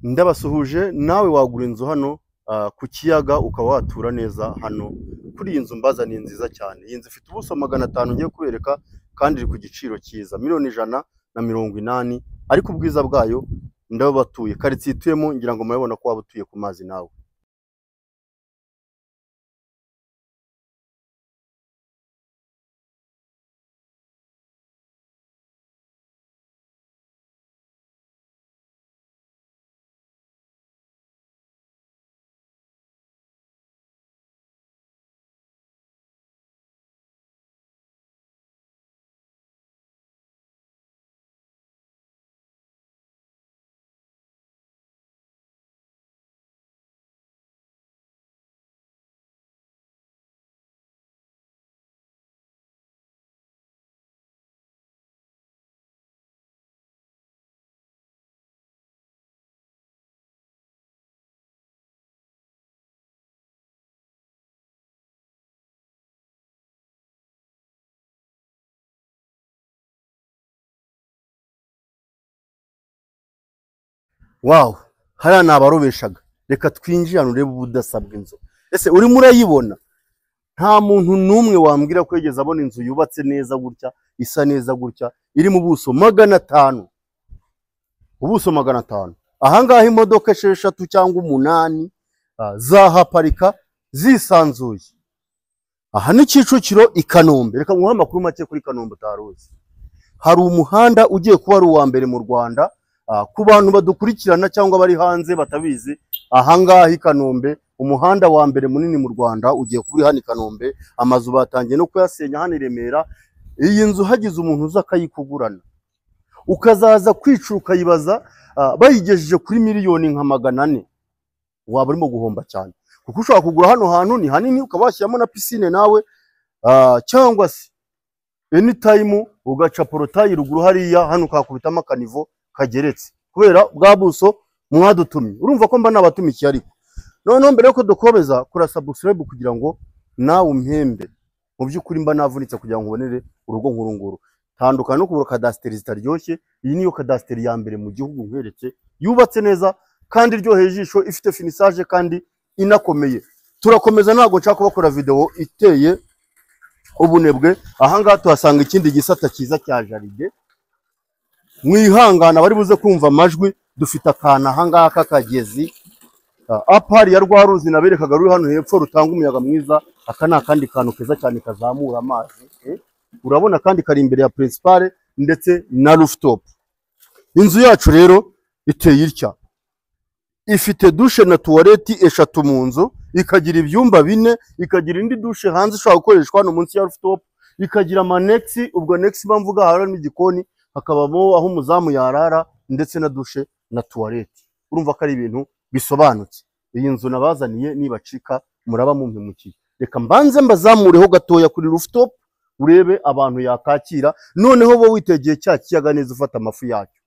Ndabasuhuje nawe wagura inzu hano ku kiyaga ukaba watura neza hano kuri iyi nzu mbazaniye nziza cyane. Iyi nzu ifite ubuso 500 ngiye kubereka kandi iri ku giciro cyiza $180,000, ariko ubwiza bwayo ndabatuye karitsiye ituyemo ngira ngo murabona ko waba utuye ku mazi nawe. Wow, hariya ni abarobeshaga. Reka twinjirane urebe ubudasa bw'inzu. Ese urimo urayibona? Nta muntu n'umwe wambwira ko yigeze abona inzu yubatse neza gutya, isa neza gutya, iri mu buso 500. Ubuso 500. Ahangaha imodoka 6 cyangwa 8 zahaparika zisanzuye. Aha ni Kicukiro i Kanombe. Reka nguhe amakuru make kuri Kanombe utaruzi. Hari umuhanda ugiye kuba ari uwa mbere mu Rwanda. Ku bantu badukurikirana cyangwa bari hanze batabizi, ahangaha i Kanombe umuhanda wa mbere munini mu Rwanda ugiye kuba hano i Kanombe. Amazu batangiye no kuyasenya hano i Remera. Iyi nzu hagize umuntu uza akayikugurana ukazaza kwicuka yibaza bayigejeje kuri miliyoni nka 400, waba urimo guhomba cyane, kuko ushobora kugura hano hantu ni hanini ukabashyiramo na piscine nawe, cyangwa se anytime ugaca porotayi ruguru hariya hano ukakubitamo akanivo kageretse kubera bwa buso mwadutumye. Urumva ko mba nabatumikiye, ariko noneho mbere yuko dukomeza kura subscribe kugira ngo nawe umpembe. Mu by'ukuri mba navunitse kugira ngo ubonere urugo nk'urunguru. Tandukana no kubura kadasteri zitaryoshye. Iyi niyo kadasteri ya mbere mu gihugu nkweretse, yubatse neza kandi iryoheye ijisho, ifite finissage kandi inakomeye. Turakomeza, ntago nshaka kubakora video iteye ubunebwe. Ahangaha tuhasanga ikindi gisata cyiza cya jaride. Mwihangana bari buze kumva amajwi, dufite akana ahangaha k'akagezi apari ya Rwaruzi naberekaga ruri hano hepfo rutanga umuyaga mwiza. Aka ni akandi kantu keza cyane kazamura amazi, urabona kandi kari imbere ya principale ndetse na rooftop. Inzu yacu rero iteye itya, ifite douche na toilette 3 mu nzu, ikagira ibyumba 4, ikagira indi douche hanze ishobora gukoreshwa hano munsi ya rooftop, ikagira amanex. Ubwo next bamvuga harimo igikoni, hakabamo aho umuzamu yarara ndetse na douche na toilette. Urumva ko ari ibintu bisobanutse. Iyi nzu nabazaniye nibacika muraba mumpemukiye. Reka mbanze mbazamureho gatoya kuri rooftop urebe abantu yakakira, noneho bo witegeye cya kiyaga neza ufata amafu yacyo.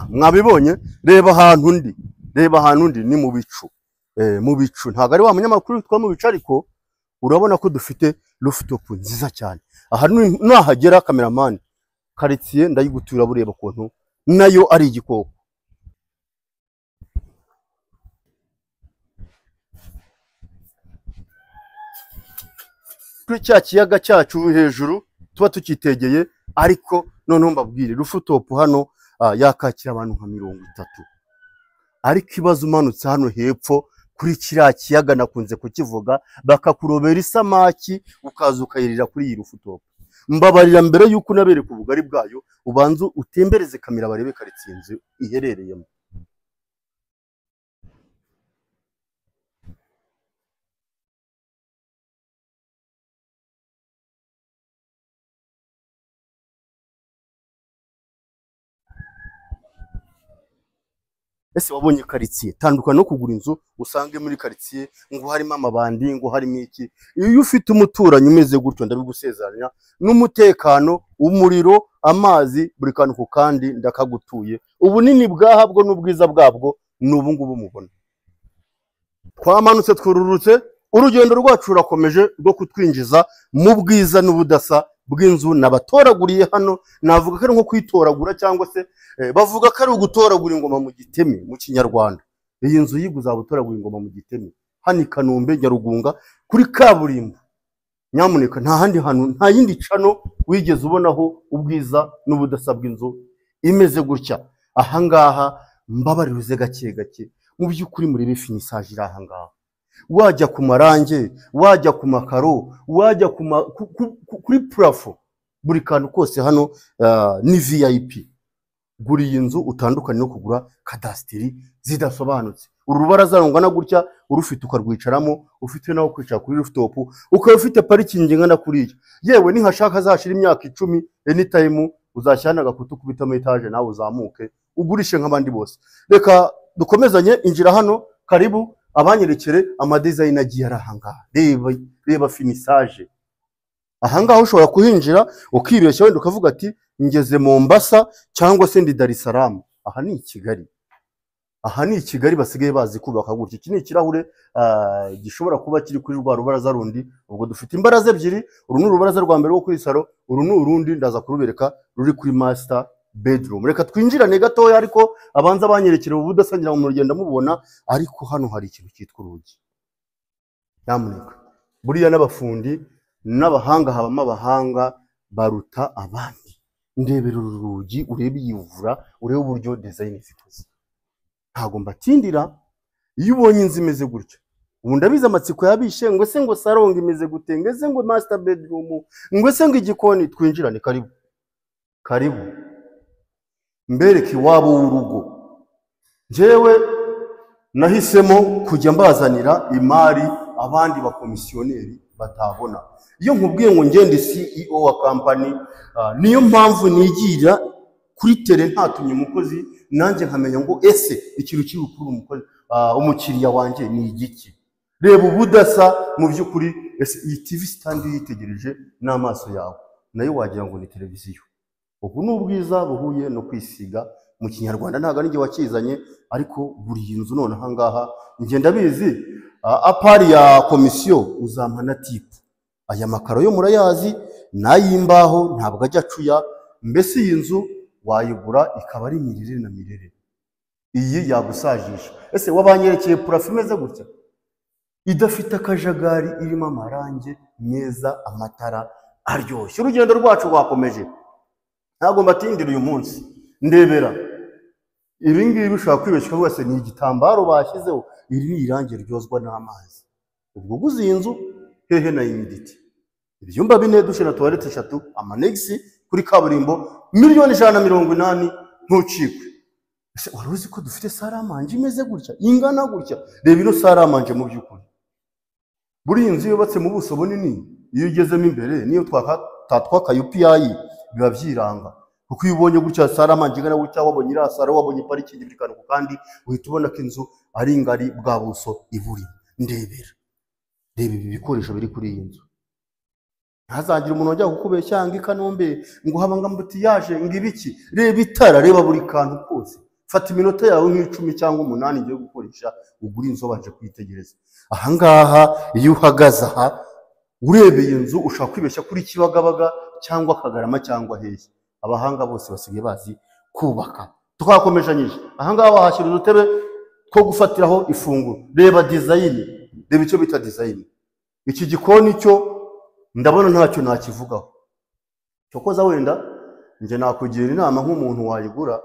Mwabibonye, reba ahantu ndi ni mu bicu. Mu bicu ntago ari wa munyamakuru twa mu bicu, ariko urabona ko dufite rooftop nziza cyane. Aha nahagera cameraman, karitsiye ndayigutura bureba kuntu nayo ari igikoko. Kuri cya kiyaga cyacu hejuru tuba tukitegeye, ariko noneho mbabwire rooftop hano yakakira abantu nka 30. Ariko ibazo umanutse hano hepfo kuri kiriya kiyaga nakunze kukivuga, bakakurobera isamaki ukaza ukayirira kuri iyi rooftop. Mbabarira mbere yuko nabereka ubugari bwayo, ubanzu utembereze kamera barebe karitsiye inzu iherereyemo. Ese wabonye karitsiye? Tandukana no kugura inzu usange muri karitsiye ngo harimo amabandi, ngo harimo iki. Iyo ufite umuturanyi umeze gutyo ndabigusezeranya, n'umutekano, umuriro, amazi, buri kantu ku kandi ndakagutuye. Ubunini bwahabwo n'ubwiza bwabwo n'ubu ngubu mubona. Twamanutse twururutse, urugendo rwacu rurakomeje rwo kutwinjiza mu bwiza n'ubudasa bw'inzu nabatoraguriye hano, navuga ko ari nko kwitoragura cyangwa se bavuga ko ari ugutoragura ingoma mu giteme mu kinyarwanda. Iyi nzu yiguza gutoragura ingoma mu giteme hano i Kanombe Nyarugunga kuri kaburimbo. Nyamuneka nta handi hantu, nta yindi cano wigeze ubonaho ubwiza n'ubudasa bw'inzu imeze gutya. Ahangaha mbabariruze gake gake, mu by'ukuri murebe finisage iri ahangaha. Wajya ku marange, wajya ku makaro, wajya kuri plafo, buri kantu kose hano ni VIP. Gura iyi nzu utandukanye no kugura kadasteri zidasobanutse. Uru rubaraza rungana gutya urufite ukarwicaramo, ufite naho kwicara kuri rooftop, ukaba ufite parikingi ingana kuriya. Yewe nihashaka zashira imyaka 10 anytime uzashyana gakutu kubitamo etage nawe uzamuke ugurishe nk'abandi bose. Reka dukomezanye, injira hano, karibu abanyerekere amadesign agiye arahangaha. Reba finisage. Ahangaha ushobora kuhinjira ukibeshya wenda ukavuga ati ngeze Mombasa cyangwa se ndi Dar es Salaam. Aha ni Kigali. Aha ni Kigali basigaye bazi kubaka gutya. Iki ni ikirahure gishobora kuba kiri kuri rwa rubaraza rundi. Ubwo dufite imbaraza ebyiri, uru ni urubaraza rwa mbere rwo kuri salo, uru ni urundi ndaza kurubereka ruri kuri master bedroom. Reka twinjirane gatoya ariko abanza banyerekere ubudasangira mu rugendo mubona, ariko hano hari ikintu cyitwa urugi. Nyamuneka buriya n'abafundi n'abahanga habamo abahanga baruta abandi. Ndebera uru rugi, urebe yivura, urebe uburyo design zikoze. Ntago mbatindira, iyo ubonye inzu imeze gutya ubu ndabiza amatsiko yabishe, ngo se ngo salon imeze gute, ngeze ngo master bedroom, ngo se ngo igikoni. Twinjirane, karibu karibu mbereke iwabo w'urugo. Njyewe nahisemo kujya mbazanira imari abandi bakomisiyoneri batabona. Iyo nkubwiye ngo ngende CEO wa company, niyo mpamvu nigira kuri tele ntatumye umukozi, nanjye nkamenya ngo ese ikintu kiri gukura umukozi umukiriya wanjye ni igiki. Reba ubudasa mu by'ukuri. Ese iyi TV stand yitegereje n'amaso yawe nayo wagira ngo ni televiziyo. Ubu ni ubwiza buhuye no kwisiga mu kinyarwanda, ntago ari nge wakizanye, ariko buri inzu none ahangaha ngenda bizi. Apari ya komisiyo uzampa na tipu. Aya makaro yo murayazi, n'ayimbaho ntabwo ajya acuya. Mbese iyi nzu wayigura ikaba ari mirire na mirire. Iyi yagusajisha. Ese wabanyerekeye plafo imeze gutya idafite akajagari, irimo amarange meza, amatara aryoshye. Urugendo rwacu rwakomeje, ntabwo mbatindira uyu munsi. Ndebera ibi ngibi ushaka kwibeshya wese ni igitambaro bashyizeho, iri ni irange ryozwa n'amazi. Ubwo guzi iyi nzu hehe na humidity. Ibyumba 4 dushe na toilette 3, amanegisi kuri kaburimbo, $180,000 ntucikwe. Ese wari uzi ko dufite saramanje imeze gutya, ingana gutya? Reba ino saramanje mu by'ukuri. Buri inzu yubatse mu buso bunini, iyo ugezemo imbere niyo twaka UPI biba byiranga. Kuko iyo ubonye gutya saramanje ingana gutya, wabonye irasaro, wabonye parikingi bikanu, kandi uhita ubona ko inzu ari ngari bwa buso iburi. Ndebera, reba ibi bikoresho biri kuri iyi nzu. Ntazagira umuntu wajya kukubeshya ngo i Kanombe ngo haba ngambuti yaje ngo ibiki. Reba itara, reba buri kantu kose. Fata iminota yawe nk'icumi cyangwa 8 ngiye gukoresha ugura inzu baje kwitegereza. Ahangaha iyo uhagaze aha urebeye inzu ushaka kwibeshya kuri Kibagabaga cyangwa Kagarama cyangwa hehe. Abahanga bose basigaye bazi kubaka. Twakomejanyije ahangaha wahashyira udutebe two gufatiraho ifunguro. Reba design, reba icyo bita design. Iki gikoni cyo ndabona ntacyo nakivugaho. Cyokoza wenda nje nakugira inama nk'umuntu wayigura.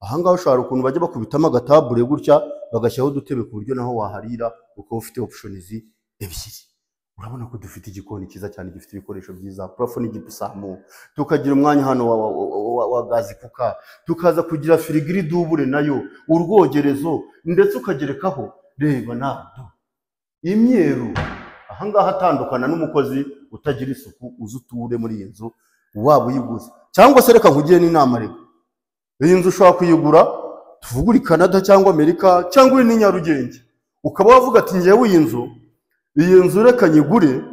Ahangaho ushobora ukuntu bajya bakubitamo agatabure gutya bagashyiraho udutebe ku buryo naho waharira uko ufite options ebyiri. Urabona ko dufite igikoni cyiza cyane gifite ibikoresho byiza, plafond n'igipusamu, tukagira umwanya hano wa gazi kuka, tukaza kugira firigiri dubure nayo, urwogerezo, ndetse ukagerekaho reba nado imyeru. Ahangaha atandukana n'umukozi utagira isuku uzuture muri iyi nzu waba uyiguze. Cyangwa se reka nkugiye n'inama reka, iyi nzu ushobora kuyigura tuvuga uri Canada cyangwa Amerika cyangwa uri Nyarugenge, ukaba wavuga ati ngewe iyi nzu reka nyigure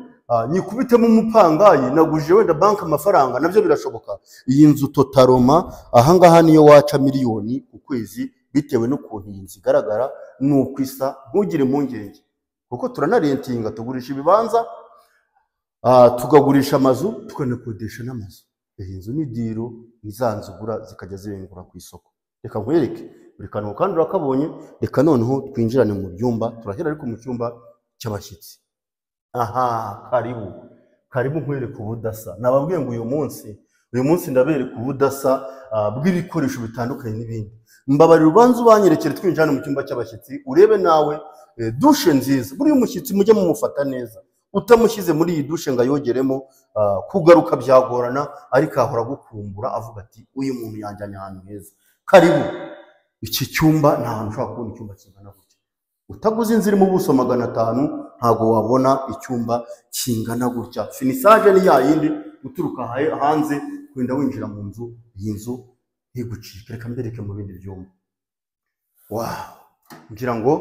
nyikubitemo umupangayi, naguje wenda bank amafaranga, nabyo birashoboka. Iyi nzu totaloma ahangaha niyo waca miliyoni ukwezi bitewe n'ukuntu iyi nzu igaragara nuko isa, ntugire impungenge kuko turanarentinga tugurisha ibibanza tukagurisha amazu tukanakodesha n'amazu. Iyi nzu ni diro izanzugura zikajya zirengura ku isoko. Reka nkwereke buri kantu kandi urakabonye. Reka noneho twinjirane mu byumba, turahera ariko mu cyumba cy'abashyitsi. Aha, karibu nkwereke ubudasa. Nababwiye ngo uyu munsi ndabereka ubudasa bw'ibikoresho bitandukanye n'ibindi. Mbabarira ubanza ubanyerekere twinjirane mu cyumba cy'abashyitsi urebe nawe dushe nziza. Buri umushyitsi mujye mumufata neza, utamushyize muri iyi dushe ngo ayogeremo kugaruka byagorana, ariko ahora gukumbura avuga ati uyu muntu yanjyanye ahantu heza. Karibu. Iki cyumba nta hantu ushobora kubona icyumba kingana gutya. Utaguze inzu iri mu buso 500 ntago wabona icyumba kingana gutya. Finisage ni ya yindi uturuka hanze kwenda winjira mu nzu. Iyi nzu ntigucike. Reka mbereke mu bindi byumba. Ngira ngo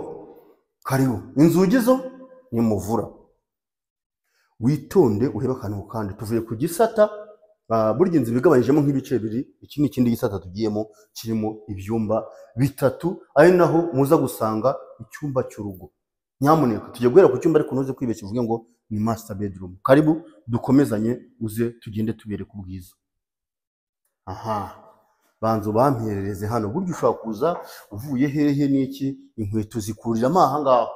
karibu. Inzugi zo ni muvura. Witonde urebe akantu kandi tuvuye ku gisata. Burya inzu bigabanyijemo nk'ibice bibiri. Iki ni ikindi gisata tugiyemo kirimo ibyumba 3, ari naho muza gusanga icyumba cy'urugo. Nyamuneka tujye guhera ku cyumba ariko ntuze kwibeshya uvuge ngo ni master bedroom. Karibu dukomezanye uze tugende tubereka ubwiza. Banzo bamperereze hano. Burya ushobora kuza uvuye hehe n'iki, inkweto zikurira aha ngaha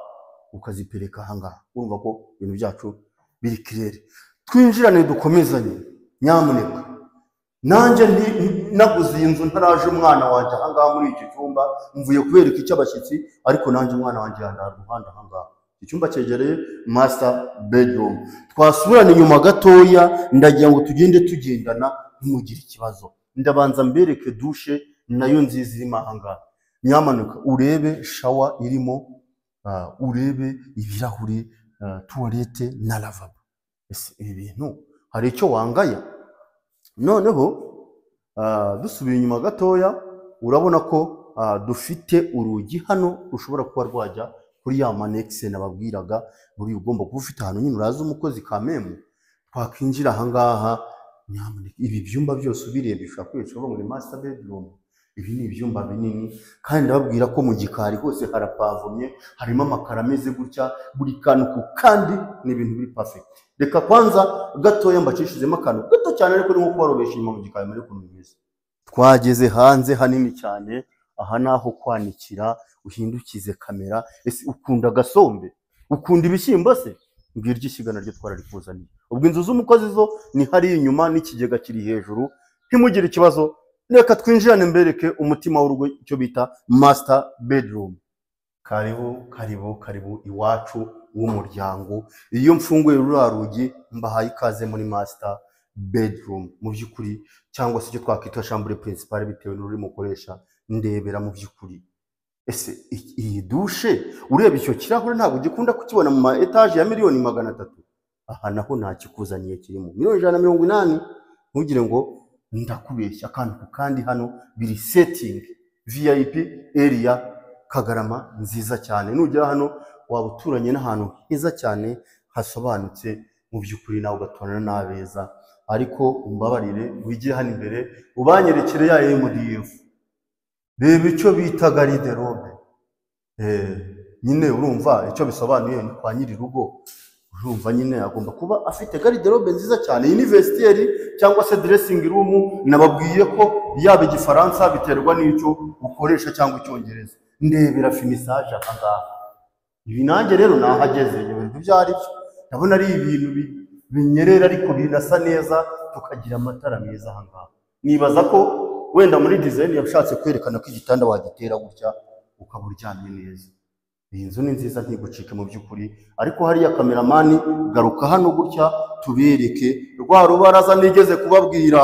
ukazipereka aha ngaha. Urumva ko ibintu byacu biri kirere. Twinjirane dukomezanye. Nyamuneka nanjye naguze iyi nzu ntaraje umwana wanjye aha ngaha muri iki cyumba, mvuye kubereka icy'abashyitsi, ariko nanjye umwana wanjye yandara ruhande aha ngaha. Icyumba cyegereye master bedroom. Twasurana inyuma gatoya, ndagira ngo tugende tugendana ntimugire ikibazo. Ndabanza mbereke dushe nayo nziza irimo aha ngaha. Nyamuneka urebe shower irimo, urebe ibirahuri, toilette na lavabo. Ese ibi bintu hari icyo wangaya? Noneho dusubiye inyuma gatoya, urabona ko dufite urugi hano rushobora kuba rwajya kuri ya manexe nababwiraga. Buri ugomba kuba ufite ahantu nyine uraza umukozi kamemu twakinjira aha ngaha. Nyamuneka ibi byumba byose ubireba bishobora kwicwa muri master bedroom. Ibi ni ibyumba binini kandi ndababwira ko mu gikari hose harapavomye, harimo amakara ameze gutya, buri kantu ku kandi ni ibintu biri perfect. Reka kwanza gatoya mbacishizemo akantu gato cyane ariko ni nko kubarobesha inyuma mu gikari muri kuntu bimeze. Twageze hanze hanini cyane. Aha naho kwanikira, uhindukize kamera. Ese ukunda agasombe? Ukunda ibishyimbo se? Mbwira igishyiga naryo twararikuzaniye. Ubwo inzu z'umukozi zo ni hari inyuma n'ikigega kiri hejuru. Ntimugire ikibazo. Reka twinjirane mbereke umutima w'urugo, icyo bita master bedroom. Karibu iwacu w'umuryango. Iyo mfunguye ruriya rugi mbahaye ikaze muri master bedroom mu by'ukuri, cyangwa se icyo twakwita chambre principale bitewe n'ururimi ukoresha. Ndebera mu by'ukuri. Ese iyi dushe ureba icyo kirahure ntabwo gikunda kukibona mu ma etage ya miliyoni 300. Aha naho ntakikuzaniye kirimo miliyoni 180. Ntugire ngo ndakubeshya. Akantu kandi hano biri setting VIP area Kagarama nziza cyane. Nugera hano waba uturanye n'ahantu heza cyane hasobanutse mu by'ukuri, nawe ugaturana n'abeza. Ariko umbabarire wigire hano imbere ubanyerekere ya MDF. Reba icyo bita garde-robe. Nyine urumva icyo bisobanuye ni kwa nyiri rugo. Urumva nyine agomba kuba afite garde-robe nziza cyane. Iyi ni vestiaire cyangwa se dressing room. Nababwiye ko yaba igifaransa biterwa n'icyo ukoresha cyangwa icyongereza. Ndebera finisage aha ngaha. Ibi nanjye rero nahageze ibintu byari byo. Ndabona ari ibintu binyerera ariko binasa neza, tukagira amatara meza aha ngaha. Nibaza ko wenda muri design yashatse kwerekana ko igitanda wagitera gutya ukaba uryamye neza. Iyi nzu ni nziza ntigucike mu by'ukuri. Ariko hariya kameramani garuka hano gutya tubereke rwa rubaraza nigeze kubabwira.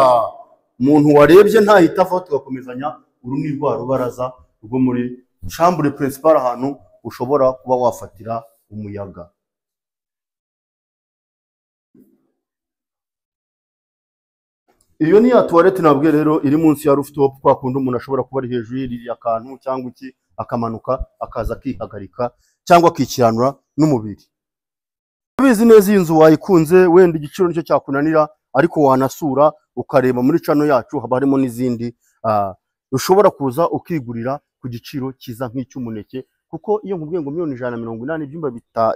Umuntu warebye ntahita afa tugakomezanya. Uru ni rwa rubaraza rwo muri chambre principale, ahantu ushobora kuba wafatira umuyaga. Iyo ni ya toilette nabwiye rero iri munsi ya rooftop, kwa kundi umuntu ashobora kuba ari hejuru y'iriya kantu cyangwa iki akamanuka akaza akihagarika cyangwa akikiranura n'umubiri. Ubizi neza iyi nzu wayikunze, wenda igiciro nicyo cyakunanira, ariko wanasura ukareba muri channel yacu haba harimo n'izindi ushobora kuza ukigurira ku giciro kiza nk'icy'umuneke. Kuko iyo nkubwiye ngo miliyoni 180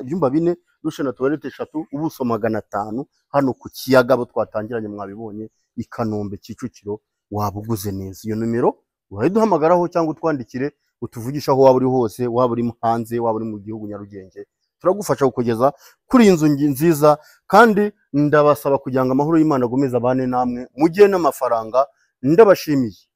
ibyumba 4 dushe na toilette 3 ubuso 500 hano ku kiyaga bo twatangiranye mwabibonye i Kanombe Kicukiro wabuguze neza. Iyo numero urayiduhamagaraho cyangwa utwandikire utuvugisha aho waba uri hose, waba uri hanze, waba uri mu gihugu Nyarugenge, turagufasha kukugeza kuri inzu nziza. Kandi ndabasaba kugira ngo amahoro y'Imana agomeza abane namwe, mujye n'amafaranga. Ndabashimiye.